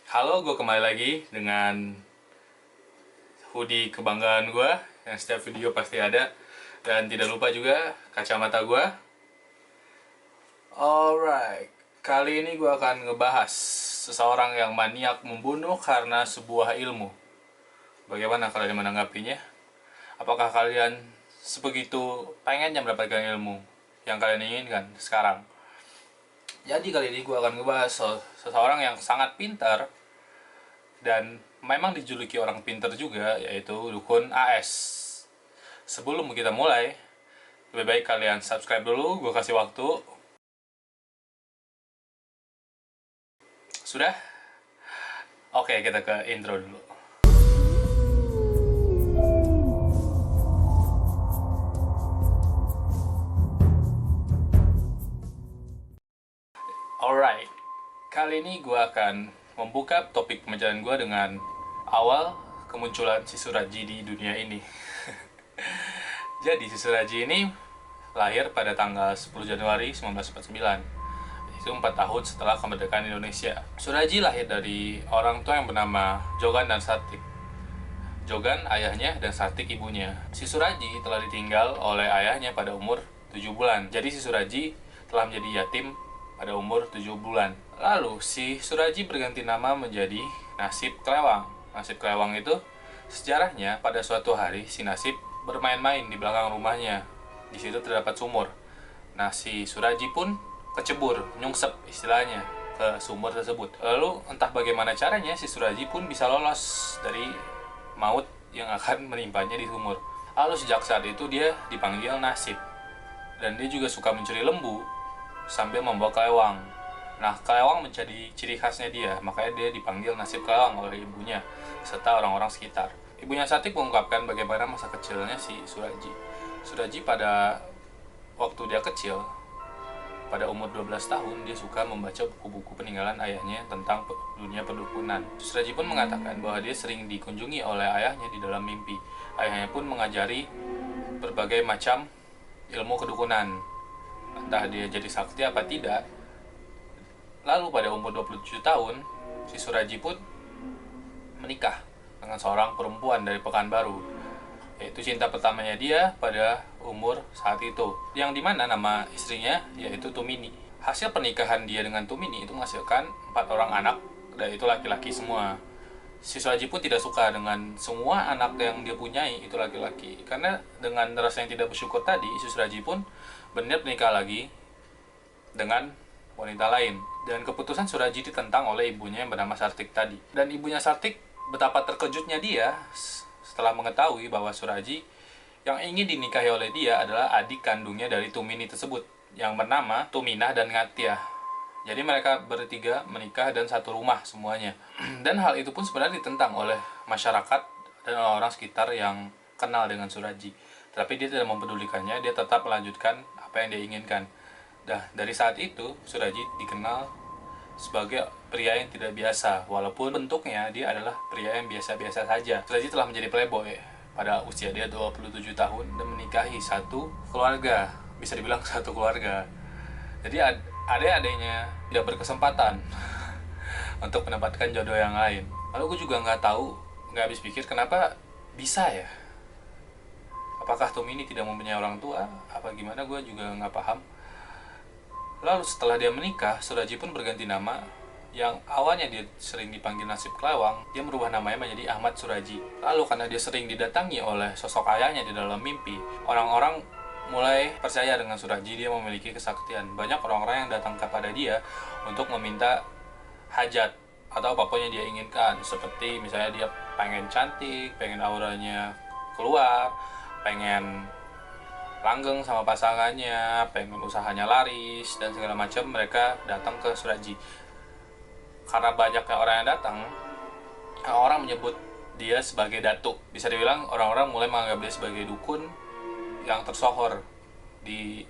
Halo, gue kembali lagi dengan hoodie kebanggaan gue yang setiap video pasti ada. Dan tidak lupa juga kacamata gue. Alright, kali ini gue akan ngebahas seseorang yang maniak membunuh karena sebuah ilmu. Bagaimana kalian menanggapinya? Apakah kalian sebegitu pengennya mendapatkan ilmu yang kalian inginkan sekarang? Jadi kali ini gue akan ngebahas seseorang yang sangat pintar dan memang dijuluki orang pintar juga, yaitu Dukun AS. Sebelum kita mulai, lebih baik kalian subscribe dulu, gue kasih waktu. Sudah? Oke, kita ke intro dulu. Alright, kali ini gue akan membuka topik pembicaraan gue dengan awal kemunculan si Suraji di dunia ini. Jadi si Suraji ini lahir pada tanggal 10 Januari 1949. Itu 4 tahun setelah kemerdekaan Indonesia. Suraji lahir dari orang tua yang bernama Jogan dan Satik. Jogan ayahnya dan Satik ibunya. Si Suraji telah ditinggal oleh ayahnya pada umur 7 bulan. Jadi si Suraji telah menjadi yatim pada umur 7 bulan. Lalu si Suraji berganti nama menjadi Nasib Kelewang. Nasib Kelewang itu sejarahnya pada suatu hari si Nasib bermain-main di belakang rumahnya. Di situ terdapat sumur. Nah, si Suraji pun kecebur, nyungsep istilahnya ke sumur tersebut. Lalu entah bagaimana caranya si Suraji pun bisa lolos dari maut yang akan menimpanya di sumur. Lalu sejak saat itu dia dipanggil Nasib. Dan dia juga suka mencuri lembu sambil membawa kelewang. Nah, kelewang menjadi ciri khasnya dia, makanya dia dipanggil Nasib Kelewang oleh ibunya serta orang-orang sekitar. Ibunya Satik mengungkapkan bagaimana masa kecilnya si Suraji. Suraji pada waktu dia kecil, pada umur 12 tahun, dia suka membaca buku-buku peninggalan ayahnya tentang dunia perdukunan. Suraji pun mengatakan bahwa dia sering dikunjungi oleh ayahnya di dalam mimpi. Ayahnya pun mengajari berbagai macam ilmu kedukunan. Entah dia jadi sakti apa tidak. Lalu pada umur 27 tahun, si Suraji pun menikah dengan seorang perempuan dari Pekanbaru, yaitu cinta pertamanya dia pada umur saat itu, yang dimana nama istrinya yaitu Tumini. Hasil pernikahan dia dengan Tumini itu menghasilkan 4 orang anak, dan itu laki-laki semua. Si Suraji pun tidak suka dengan semua anak yang dia punyai itu laki-laki, karena dengan rasa yang tidak bersyukur tadi, si Suraji pun berniat menikah lagi dengan wanita lain. Dan keputusan Suraji ditentang oleh ibunya yang bernama Sartik tadi. Dan ibunya Sartik betapa terkejutnya dia setelah mengetahui bahwa Suraji yang ingin dinikahi oleh dia adalah adik kandungnya dari Tumini tersebut, yang bernama Tuminah dan Ngatiah. Jadi mereka bertiga menikah dan satu rumah semuanya. Dan hal itu pun sebenarnya ditentang oleh masyarakat dan orang-orang sekitar yang kenal dengan Suraji. Tapi dia tidak mempedulikannya, dia tetap melanjutkan apa yang dia inginkan. Nah, dari saat itu Suraji dikenal sebagai pria yang tidak biasa, walaupun bentuknya dia adalah pria yang biasa-biasa saja. Suraji telah menjadi playboy pada usia dia 27 tahun dan menikahi satu keluarga, bisa dibilang satu keluarga. Jadi adanya tidak berkesempatan untuk mendapatkan jodoh yang lain. Lalu gue juga nggak habis pikir kenapa bisa ya. Apakah Tumini tidak mempunyai orang tua? Apa gimana, gue juga nggak paham. Lalu setelah dia menikah, Suraji pun berganti nama. Yang awalnya dia sering dipanggil Nasib Kelewang, dia merubah namanya menjadi Ahmad Suraji. Lalu karena dia sering didatangi oleh sosok ayahnya di dalam mimpi, orang-orang mulai percaya dengan Suraji, dia memiliki kesaktian. Banyak orang-orang yang datang kepada dia untuk meminta hajat atau apapun yang dia inginkan. Seperti misalnya dia pengen cantik, pengen auranya keluar, pengen langgeng sama pasangannya, pengen usahanya laris, dan segala macam, mereka datang ke Suraji. Karena banyaknya orang yang datang, orang menyebut dia sebagai datuk. Bisa dibilang orang-orang mulai menganggap dia sebagai dukun yang tersohor di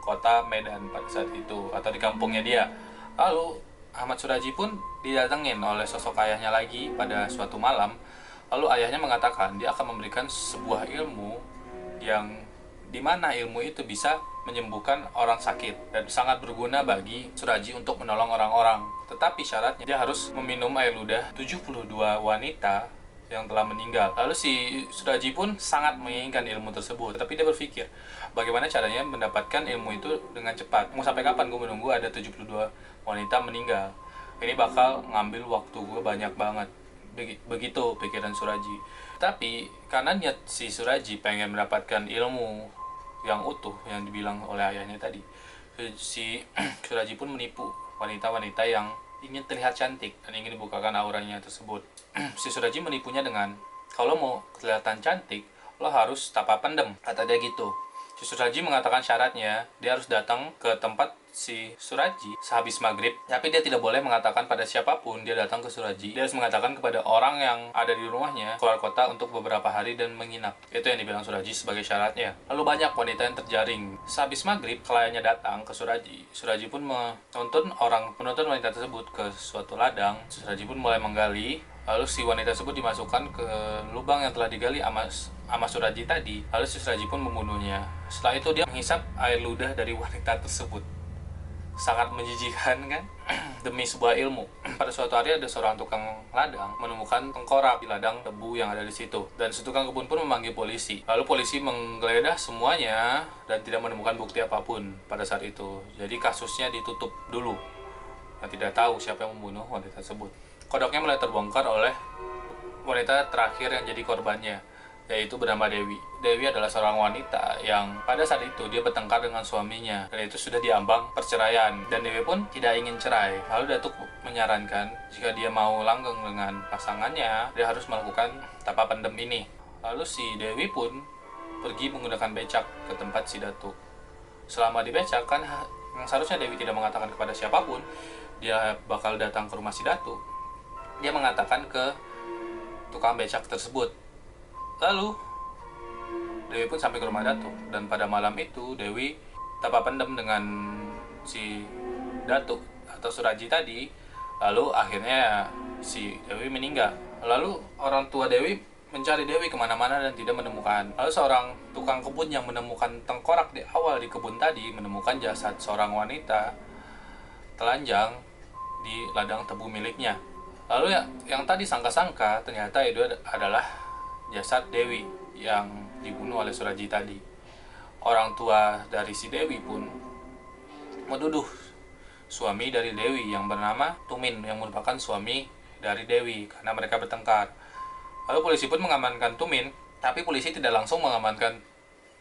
kota Medan pada saat itu, atau di kampungnya dia. Lalu Ahmad Suraji pun didatengin oleh sosok ayahnya lagi pada suatu malam. Lalu ayahnya mengatakan dia akan memberikan sebuah ilmu yang dimana ilmu itu bisa menyembuhkan orang sakit dan sangat berguna bagi Suraji untuk menolong orang-orang. Tetapi syaratnya dia harus meminum air ludah 72 wanita yang telah meninggal. Lalu si Suraji pun sangat menginginkan ilmu tersebut, tapi dia berpikir bagaimana caranya mendapatkan ilmu itu dengan cepat. Mau sampai kapan gue menunggu ada 72 wanita meninggal? Ini bakal ngambil waktu gue banyak banget. Begitu pikiran Suraji. Tapi karena niat si Suraji pengen mendapatkan ilmu yang utuh yang dibilang oleh ayahnya tadi, si Suraji pun menipu wanita-wanita yang ingin terlihat cantik dan ingin dibukakan auranya tersebut. Si Suraji menipunya dengan, kalau mau kelihatan cantik lo harus tapa pendem, kata dia gitu. Si Suraji mengatakan syaratnya dia harus datang ke tempat si Suraji sehabis maghrib, tapi dia tidak boleh mengatakan pada siapapun dia datang ke Suraji. Dia harus mengatakan kepada orang yang ada di rumahnya keluar kota untuk beberapa hari dan menginap. Itu yang dibilang Suraji sebagai syaratnya. Lalu banyak wanita yang terjaring. Sehabis maghrib kliennya datang ke Suraji. Suraji pun menuntun wanita tersebut ke suatu ladang. Suraji pun mulai menggali. Lalu si wanita tersebut dimasukkan ke lubang yang telah digali sama Suraji tadi. Lalu si Suraji pun membunuhnya. Setelah itu dia menghisap air ludah dari wanita tersebut. Sangat menjijikan kan? Demi sebuah ilmu. Pada suatu hari ada seorang tukang ladang menemukan tengkorak di ladang tebu yang ada di situ. Dan si tukang kebun pun memanggil polisi. Lalu polisi menggeledah semuanya dan tidak menemukan bukti apapun pada saat itu. Jadi kasusnya ditutup dulu. Nah, tidak tahu siapa yang membunuh wanita tersebut. Kodoknya mulai terbongkar oleh wanita terakhir yang jadi korbannya, yaitu bernama Dewi. Dewi adalah seorang wanita yang pada saat itu dia bertengkar dengan suaminya dan itu sudah diambang perceraian, dan Dewi pun tidak ingin cerai. Lalu Datuk menyarankan jika dia mau langgeng dengan pasangannya, dia harus melakukan tapa pendem ini. Lalu si Dewi pun pergi menggunakan becak ke tempat si Datuk. Selama di becak kan yang seharusnya Dewi tidak mengatakan kepada siapapun dia bakal datang ke rumah si Datuk. Dia mengatakan ke tukang becak tersebut. Lalu Dewi pun sampai ke rumah Datuk, dan pada malam itu Dewi tapa pendem dengan si Datuk atau Suraji tadi. Lalu akhirnya si Dewi meninggal. Lalu orang tua Dewi mencari Dewi kemana-mana dan tidak menemukan. Lalu seorang tukang kebun yang menemukan tengkorak di awal di kebun tadi menemukan jasad seorang wanita telanjang di ladang tebu miliknya. Lalu yang tadi sangka-sangka ternyata itu adalah jasad Dewi yang dibunuh oleh Suraji tadi. Orang tua dari si Dewi pun menuduh suami dari Dewi yang bernama Tumin yang merupakan suami dari Dewi karena mereka bertengkar. Lalu polisi pun mengamankan Tumin, tapi polisi tidak langsung mengamankan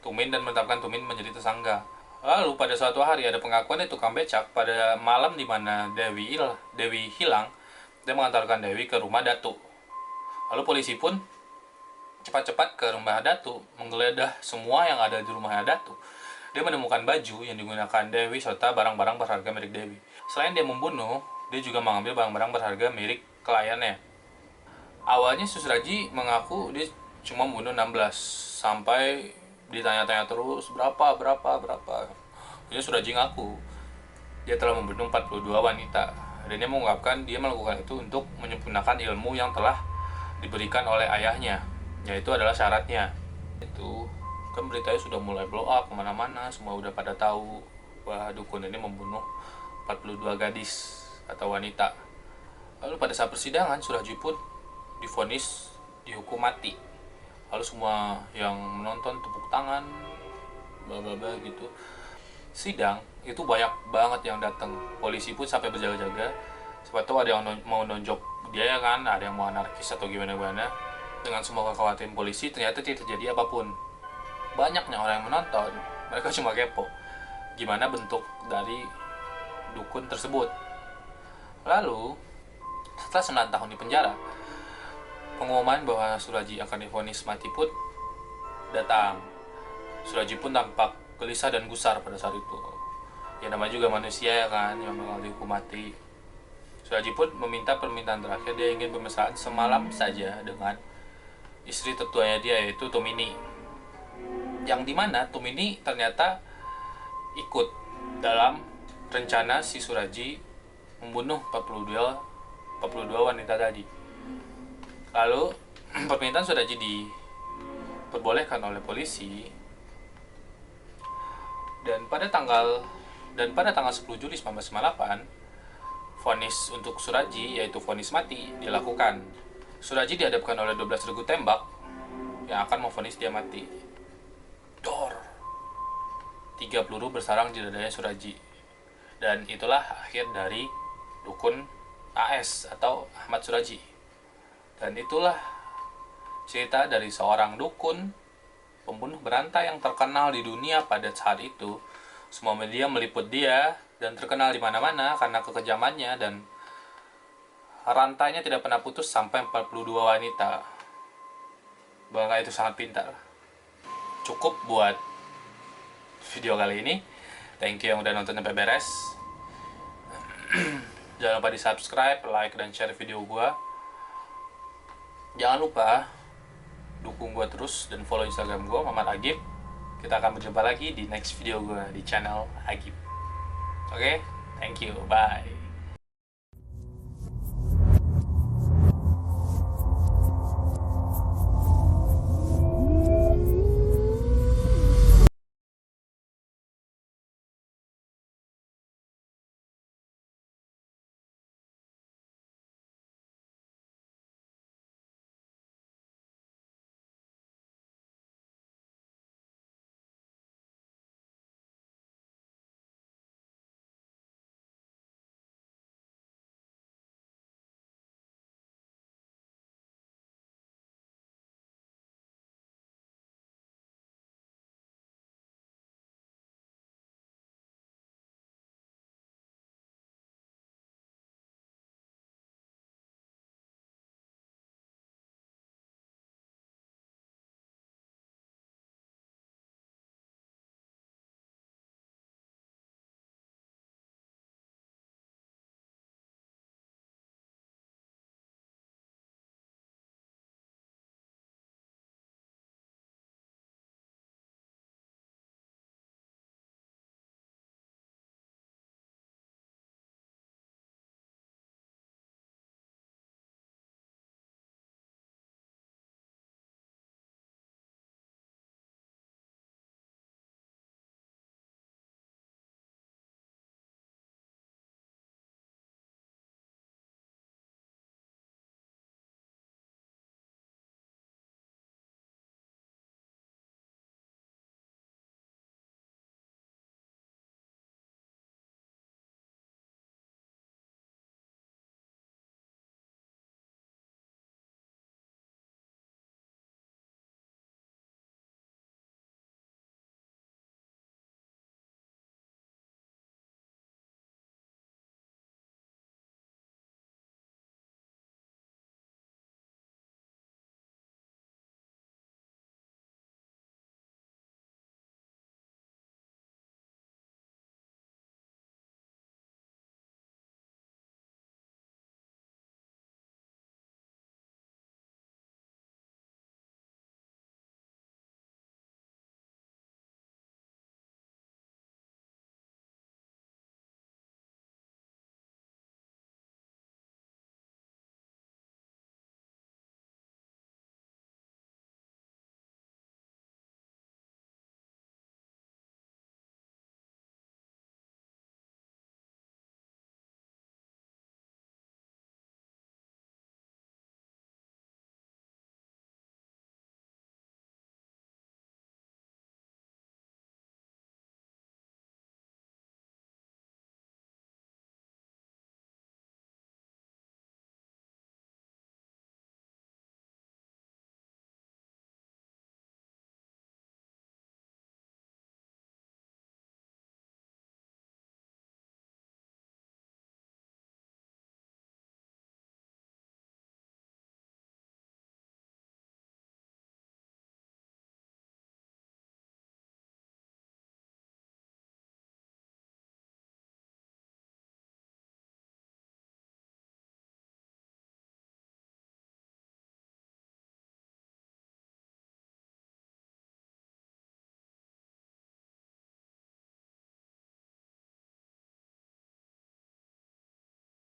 Tumin dan menetapkan Tumin menjadi tersangka. Lalu pada suatu hari ada pengakuan dari tukang becak pada malam di mana Dewi hilang. Dia mengantarkan Dewi ke rumah Datuk. Lalu polisi pun cepat-cepat ke rumah Datuk, menggeledah semua yang ada di rumah Datuk. Dia menemukan baju yang digunakan Dewi serta barang-barang berharga milik Dewi. Selain dia membunuh, dia juga mengambil barang-barang berharga milik kliennya. Awalnya Suraji mengaku dia cuma membunuh 16 sampai ditanya-tanya terus berapa. Jadi Suraji ngaku dia telah membunuh 42 wanita. Dan dia mengungkapkan dia melakukan itu untuk menyempurnakan ilmu yang telah diberikan oleh ayahnya, yaitu adalah syaratnya. Itu kan beritanya sudah mulai blow up kemana-mana, semua udah pada tahu bahwa dukun ini membunuh 42 gadis atau wanita. Lalu pada saat persidangan Suraji pun divonis dihukum mati. Lalu semua yang menonton tepuk tangan bla gitu. Sidang itu banyak banget yang datang. Polisi pun sampai berjaga-jaga. Siapa tahu ada yang mau nonjok dia ya kan, ada yang mau anarkis atau gimana-gimana. Dengan semua kekhawatiran polisi, ternyata tidak terjadi apapun. Banyaknya orang yang menonton, mereka cuma kepo gimana bentuk dari dukun tersebut. Lalu setelah 9 tahun di penjara, pengumuman bahwa Suraji akan divonis mati pun datang. Suraji pun tampak gelisah dan gusar pada saat itu. Ya namanya juga manusia ya kan, yang bakal dihukum mati. Suraji pun meminta permintaan terakhir, dia ingin bermesraan semalam saja dengan istri tertuanya dia, yaitu Tumini. Yang dimana Tumini ternyata ikut dalam rencana si Suraji membunuh 42 wanita tadi. Lalu permintaan Suraji diperbolehkan oleh polisi Dan pada tanggal 10 Juli 1998, vonis untuk Surajih, yaitu vonis mati, dilakukan. Surajih dihadapkan oleh 12 regu tembak yang akan memvonis dia mati. Dor! 3 peluru bersarang di dadanya Surajih. Dan itulah akhir dari dukun AS atau Ahmad Surajih. Dan itulah cerita dari seorang dukun pembunuh berantai yang terkenal di dunia pada saat itu. Semua media meliput dia dan terkenal di mana-mana karena kekejamannya, dan rantainya tidak pernah putus sampai 42 wanita. Bangga, itu sangat pintar. Cukup buat video kali ini. Thank you yang udah nonton sampai beres. Jangan lupa di subscribe, like, dan share video gua. Jangan lupa dukung gua terus dan follow Instagram gua, Muhammad Agib. Kita akan berjumpa lagi di next video gua di channel Agib. Oke, thank you, bye.